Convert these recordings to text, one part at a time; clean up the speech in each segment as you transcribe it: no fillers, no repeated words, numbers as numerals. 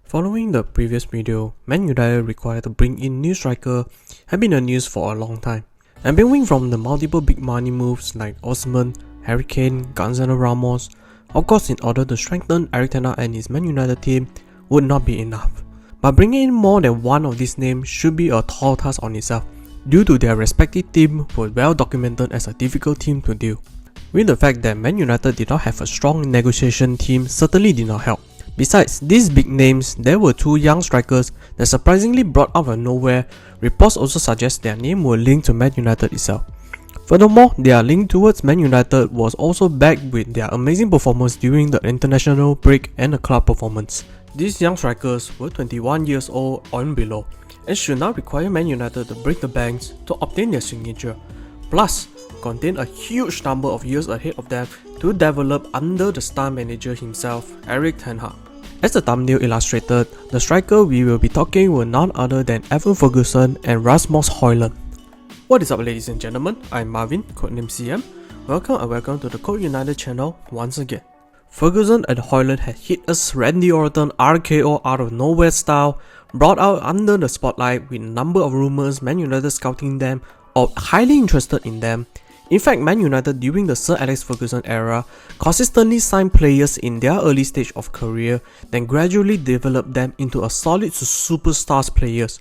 Following the previous video, Man Utd required to bring in new striker had been the news for a long time, and being from the multiple big money moves like Osman, Harry Kane, Gonzalo Ramos, of course in order to strengthen Erik ten Hag and his Man Utd team would not be enough. But bringing in more than one of these names should be a tall task on itself, due to their respective team were well documented as a difficult team to deal. With the fact that Man Utd did not have a strong negotiation team certainly did not help. Besides these big names, there were two young strikers that surprisingly brought out of nowhere. Reports also suggest their name were linked to Man Utd itself. Furthermore, their link towards Man Utd was also backed with their amazing performance during the international break and the club performance. These young strikers were 21 years old or below and should not require Man Utd to break the banks to obtain their signature, plus contain a huge number of years ahead of them to develop under the star manager himself, Erik ten Hag. As the thumbnail illustrated, the striker we will be talking were none other than Evan Ferguson and Rasmus Højlund. What is up, ladies and gentlemen, I'm Marvin, codename CM. Welcome to the Code United channel once again. Ferguson and Højlund had hit us Randy Orton RKO out of nowhere style, brought out under the spotlight with a number of rumors Man Utd scouting them or highly interested in them. In fact, Man Utd during the Sir Alex Ferguson era consistently signed players in their early stage of career, then gradually developed them into a solid to superstars players.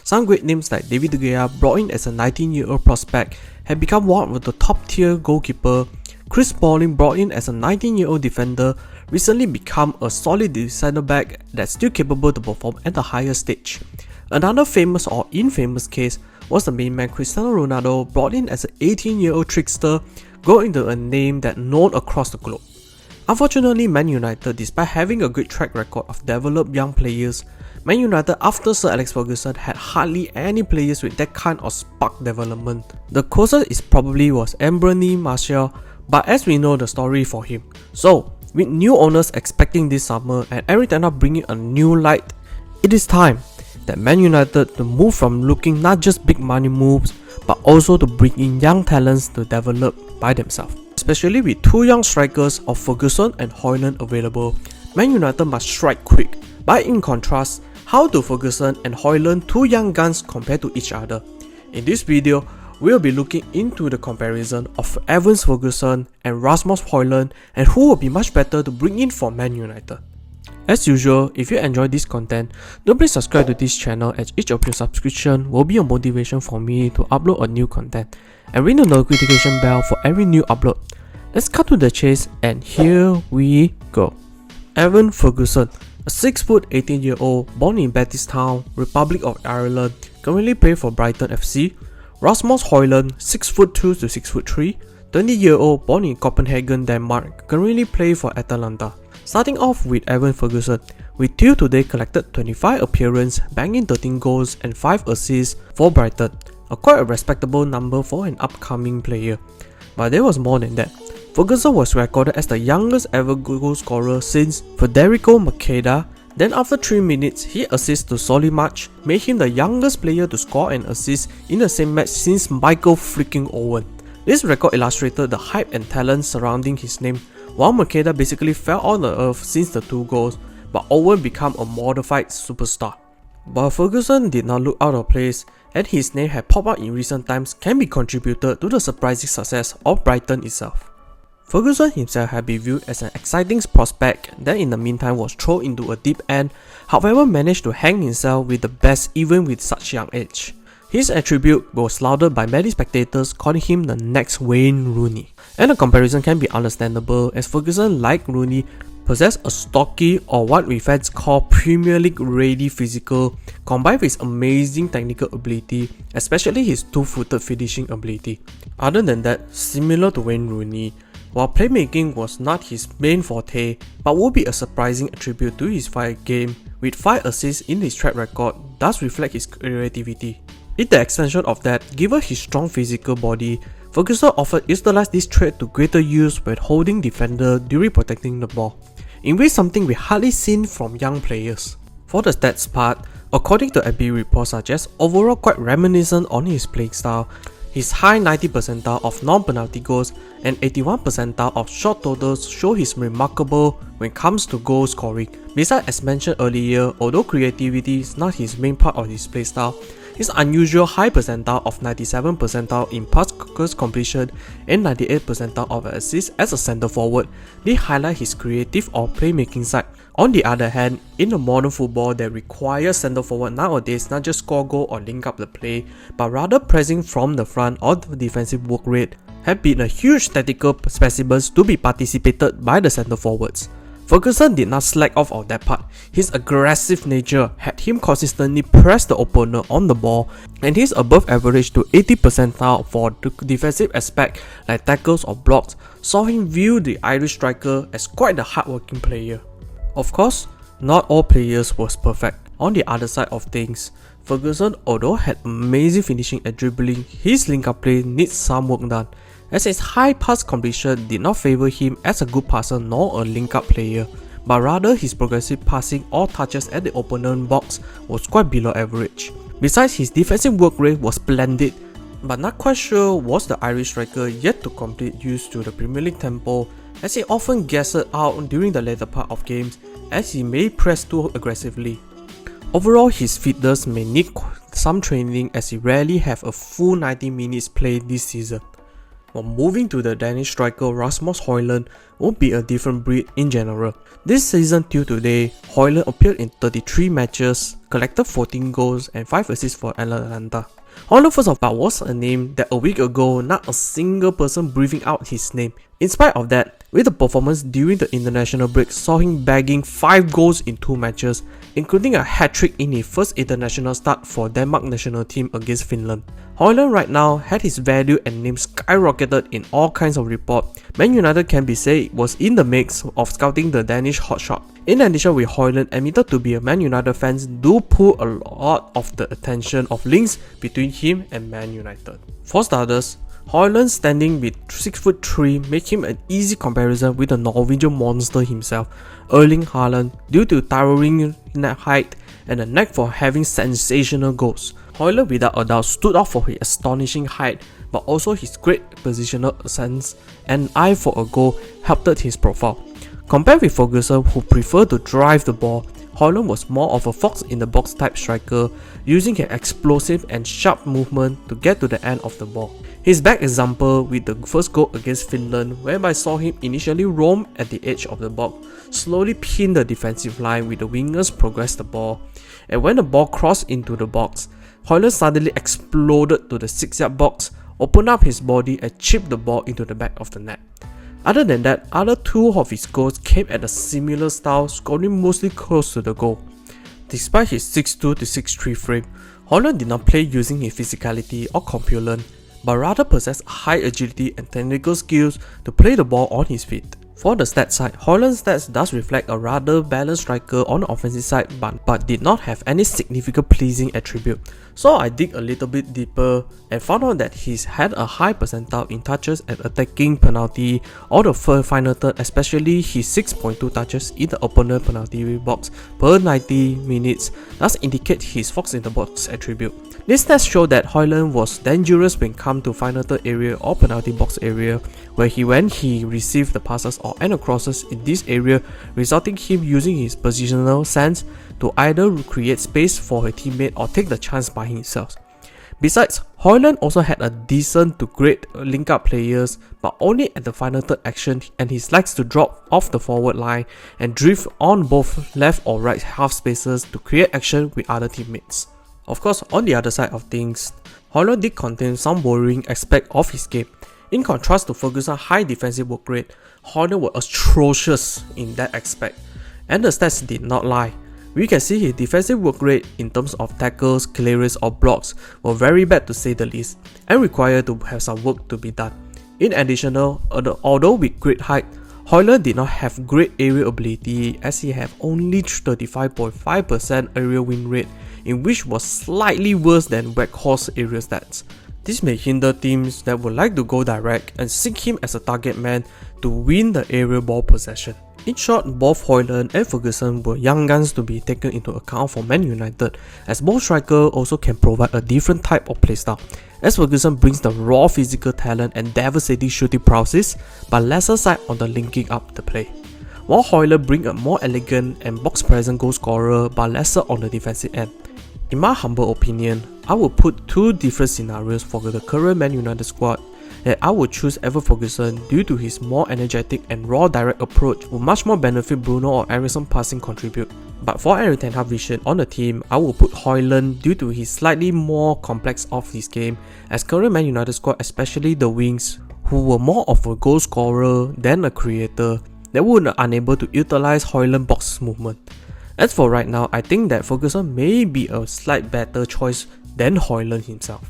Some great names like David De Gea, brought in as a 19-year-old prospect, had become one of the top tier goalkeeper. Chris Smalling, brought in as a 19-year-old defender, recently become a solid centre back that's still capable to perform at the higher stage. Another famous or infamous case was the main man Cristiano Ronaldo, brought in as an 18-year-old trickster, going into a name that known across the globe. Unfortunately, Man Utd, despite having a great track record of developed young players, Man Utd after Sir Alex Ferguson had hardly any players with that kind of spark development. The closest is probably was Anthony Martial, but as we know the story for him. So, with new owners expecting this summer and Erik ten Hag bringing a new light, it is time that Man Utd to move from looking not just big money moves but also to bring in young talents to develop by themselves. Especially with two young strikers of Ferguson and Højlund available, Man Utd must strike quick. But in contrast, how do Ferguson and Højlund, two young guns, compare to each other? In this video, we'll be looking into the comparison of Evan Ferguson and Rasmus Højlund and who will be much better to bring in for Man Utd. As usual, if you enjoy this content, don't please subscribe to this channel as each of your subscription will be a motivation for me to upload a new content and ring the notification bell for every new upload. Let's cut to the chase and here we go. Evan Ferguson, a 6', 18-year-old born in Batistown, Republic of Ireland, currently plays for Brighton FC. Rasmus Højlund, 6'2" to 6'3", 20-year-old born in Copenhagen, Denmark, currently plays for Atalanta. Starting off with Evan Ferguson, we till today collected 25 appearances, banging 13 goals and 5 assists for Brighton, quite a respectable number for an upcoming player. But there was more than that. Ferguson was recorded as the youngest ever goal scorer since Federico Macheda. Then after 3 minutes, he assists to Solly March, made him the youngest player to score an assist in the same match since Michael freaking Owen. This record illustrated the hype and talent surrounding his name, while Macheda basically fell on the earth since the 2 goals, but Owen became a modified superstar. But Ferguson did not look out of place, and his name had popped up in recent times can be contributed to the surprising success of Brighton itself. Ferguson himself had been viewed as an exciting prospect that in the meantime was thrown into a deep end, however managed to hang himself with the best even with such young age. His attribute was lauded by many spectators, calling him the next Wayne Rooney. And the comparison can be understandable as Ferguson, like Rooney, possessed a stocky or what we fans call Premier League ready physical, combined with his amazing technical ability, especially his two-footed finishing ability. Other than that, similar to Wayne Rooney, while playmaking was not his main forte, but would be a surprising attribute to his game, with 5 assists in his track record does reflect his creativity. In the extension of that, given his strong physical body, Ferguson often utilized this trait to greater use when holding defender during protecting the ball, in which something we hardly seen from young players. For the stats part, according to NBA reports suggest overall quite reminiscent on his playing style. His high 90 percentile of non-penalty goals and 81 percentile of shot totals show his remarkable when it comes to goal scoring. Besides, as mentioned earlier, although creativity is not his main part of his playstyle, his unusual high percentile of 97 percentile in pass completion and 98 percentile of assists as a centre forward, they highlight his creative or playmaking side. On the other hand, in the modern football that requires centre forward nowadays not just score goal or link up the play, but rather pressing from the front or the defensive work rate, have been a huge tactical specimens to be participated by the centre forwards. Ferguson did not slack off on that part. His aggressive nature had him consistently press the opponent on the ball, and his above average to 80 percentile for the defensive aspect like tackles or blocks saw him view the Irish striker as quite a hardworking player. Of course, not all players was perfect. On the other side of things, Ferguson, although had amazing finishing and dribbling, his link-up play needs some work done, as his high pass completion did not favour him as a good passer nor a link-up player, but rather his progressive passing or touches at the opponent box was quite below average. Besides, his defensive work rate was splendid, but not quite sure was the Irish striker yet to complete used to the Premier League tempo, as he often gassed out during the later part of games as he may press too aggressively. Overall, his fitness may need some training as he rarely have a full 90 minutes play this season. While moving to the Danish striker Rasmus Højlund will be a different breed in general. This season till today, Højlund appeared in 33 matches, collected 14 goals and 5 assists for Atalanta. Højlund first of all was a name that a week ago not a single person breathing out his name. In spite of that, with the performance during the international break saw him bagging 5 goals in 2 matches, including a hat-trick in his first international start for Denmark national team against Finland. Højlund right now had his value and name skyrocketed in all kinds of reports. Man United can be said was in the mix of scouting the Danish hotshot. In addition, with Højlund admitted to be a Man United fans do pull a lot of the attention of links between him and Man United. For starters, Højlund standing with 6'3" make him an easy comparison with the Norwegian monster himself, Erling Haaland, due to towering height and a knack for having sensational goals. Højlund without a doubt stood out for his astonishing height, but also his great positional sense and eye for a goal helped his profile. Compared with Ferguson, who preferred to drive the ball, Højlund was more of a fox in the box type striker, using an explosive and sharp movement to get to the end of the ball. His back example with the first goal against Finland, whereby saw him initially roam at the edge of the box, slowly pin the defensive line with the wingers progress the ball, and when the ball crossed into the box, Højlund suddenly exploded to the 6-yard box, opened up his body and chipped the ball into the back of the net. Other than that, other 2 of his goals came at a similar style, scoring mostly close to the goal. Despite his 6'2" to 6'3" frame, Højlund did not play using his physicality or corpulence, but rather possessed high agility and technical skills to play the ball on his feet. For the stats side, Højlund's stats does reflect a rather balanced striker on the offensive side but did not have any significant pleasing attribute. So I dig a little bit deeper and found out that he's had a high percentile in touches and attacking penalty or the final third, especially his 6.2 touches in the opponent penalty box per 90 minutes does indicate his fox in the box attribute. These stats show that Højlund was dangerous when it comes to final third area or penalty box area, when he received the passes or end crosses in this area, resulting him using his positional sense to either create space for a teammate or take the chance by himself. Besides, Højlund also had a decent to great link-up players, but only at the final third action, and he likes to drop off the forward line and drift on both left or right half spaces to create action with other teammates. Of course, on the other side of things, Højlund did contain some worrying aspect of his game. In contrast to Ferguson's high defensive work rate, Højlund was atrocious in that aspect, and the stats did not lie. We can see his defensive work rate in terms of tackles, clearance or blocks were very bad to say the least, and required to have some work to be done. In addition, although with great height, Højlund did not have great aerial ability as he had only 35.5% aerial win rate, in which was slightly worse than Weghorst's aerial stats. This may hinder teams that would like to go direct and seek him as a target man to win the aerial ball possession. In short, both Højlund and Ferguson were young guns to be taken into account for Man United, as both strikers also can provide a different type of playstyle, as Ferguson brings the raw physical talent and devastating shooting prowess, but lesser side on the linking up the play, while Højlund brings a more elegant and box-present goal scorer but lesser on the defensive end. In my humble opinion, I would put two different scenarios for the current Man United squad, that I would choose Ever Ferguson due to his more energetic and raw direct approach would much more benefit Bruno or Eriksen passing contribute. But for Erik Ten Hag vision on the team, I will put Højlund due to his slightly more complex of his game, as current Man United squad, especially the wings, who were more of a goal scorer than a creator, that were unable to utilize Højlund's box movement. As for right now, I think that Ferguson may be a slight better choice than Højlund himself.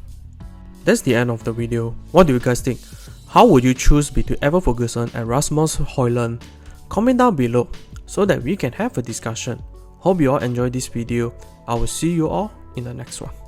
That's the end of the video. What do you guys think? How would you choose between Ever Ferguson and Rasmus Højlund? Comment down below so that we can have a discussion. Hope you all enjoyed this video. I will see you all in the next one.